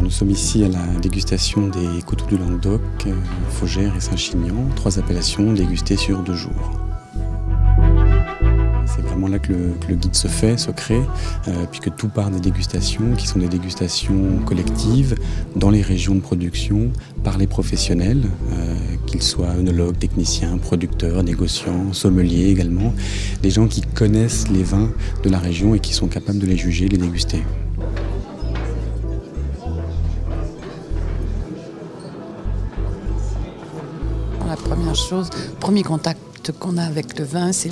Nous sommes ici à la dégustation des Coteaux du Languedoc, Faugères et Saint-Chinian, 3 appellations dégustées sur 2 jours. C'est vraiment là que le guide se crée, puisque tout part des dégustations, qui sont des dégustations collectives dans les régions de production par les professionnels, qu'ils soient œnologues, techniciens, producteurs, négociants, sommeliers également, des gens qui connaissent les vins de la région et qui sont capables de les juger, de les déguster. La première chose, le premier contact qu'on a avec le vin, c'est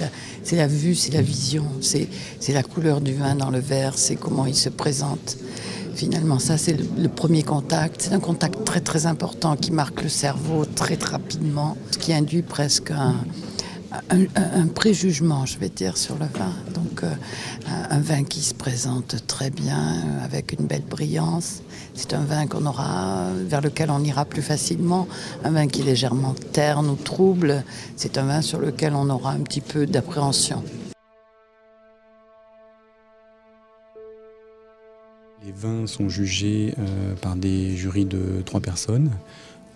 la vue, c'est la vision, c'est la couleur du vin dans le verre, c'est comment il se présente. Finalement, ça, c'est le premier contact. C'est un contact très, très important qui marque le cerveau très rapidement, ce qui induit presque un préjugement, je vais dire, sur le vin. Donc, un vin qui se présente très bien, avec une belle brillance. C'est un vin vers lequel on ira plus facilement. Un vin qui est légèrement terne ou trouble, c'est un vin sur lequel on aura un petit peu d'appréhension. Les vins sont jugés par des jurys de 3 personnes,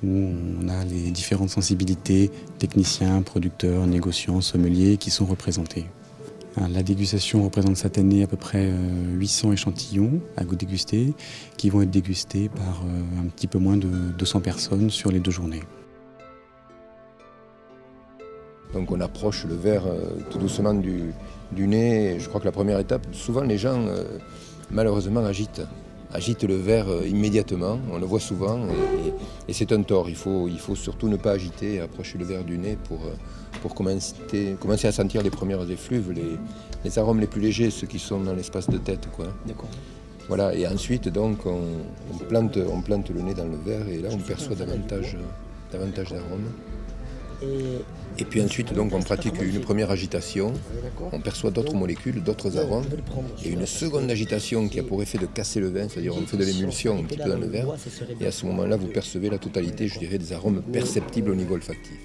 où on a les différentes sensibilités, techniciens, producteurs, négociants, sommeliers qui sont représentés. La dégustation représente cette année à peu près 800 échantillons à goût dégusté, qui vont être dégustés par un petit peu moins de 200 personnes sur les 2 journées. Donc on approche le verre tout doucement du nez. Je crois que la première étape, souvent les gens malheureusement agitent le verre immédiatement, on le voit souvent et c'est un tort. Il faut surtout ne pas agiter et approcher le verre du nez pour commencer à sentir les premières effluves, les arômes les plus légers, ceux qui sont dans l'espace de tête, quoi. D'accord. Voilà, et ensuite donc on plante le nez dans le verre et là on perçoit davantage d'arômes. Et puis ensuite donc on pratique une première agitation, on perçoit d'autres molécules, d'autres arômes, et une seconde agitation qui a pour effet de casser le vin, c'est-à-dire on fait de l'émulsion un petit peu dans le verre, et à ce moment-là vous percevez la totalité, je dirais, des arômes perceptibles au niveau olfactif.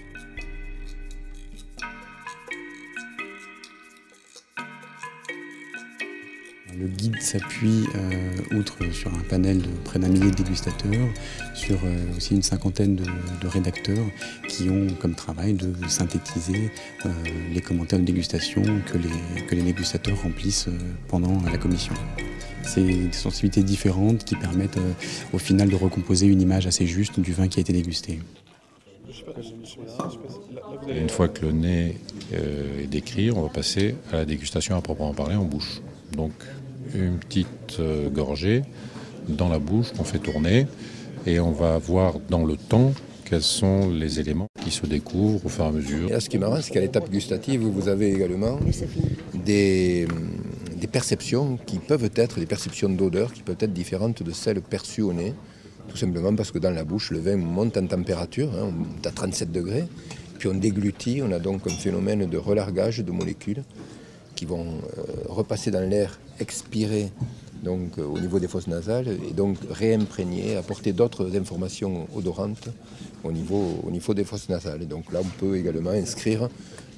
Le guide s'appuie, outre sur un panel de près d'1 millier de dégustateurs, sur aussi une cinquantaine de rédacteurs qui ont comme travail de synthétiser les commentaires de dégustation que les dégustateurs remplissent pendant la commission. C'est des sensibilités différentes qui permettent au final de recomposer une image assez juste du vin qui a été dégusté. Une fois que le nez est décrit, on va passer à la dégustation à proprement parler en bouche. Donc une petite gorgée dans la bouche qu'on fait tourner et on va voir dans le temps quels sont les éléments qui se découvrent au fur et à mesure. Et là, ce qui est marrant, c'est qu'à l'étape gustative, vous avez également des perceptions qui peuvent être, des perceptions d'odeur qui peuvent être différentes de celles perçues au nez, tout simplement parce que dans la bouche, le vin monte en température, on monte à 37 degrés, puis on déglutit, on a donc un phénomène de relargage de molécules qui vont repasser dans l'air expiré donc, au niveau des fosses nasales et donc réimprégner, apporter d'autres informations odorantes au niveau des fosses nasales. Et donc là, on peut également inscrire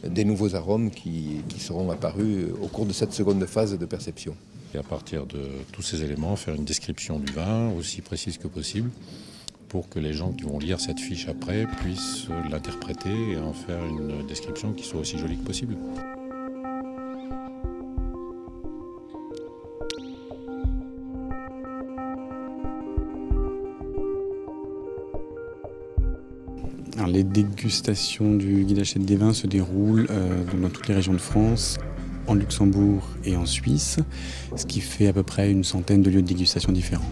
des nouveaux arômes qui seront apparus au cours de cette seconde phase de perception. Et à partir de tous ces éléments, faire une description du vin aussi précise que possible pour que les gens qui vont lire cette fiche après puissent l'interpréter et en faire une description qui soit aussi jolie que possible. Alors, les dégustations du guide Hachette des vins se déroulent dans toutes les régions de France, en Luxembourg et en Suisse, ce qui fait à peu près une centaine de lieux de dégustation différents.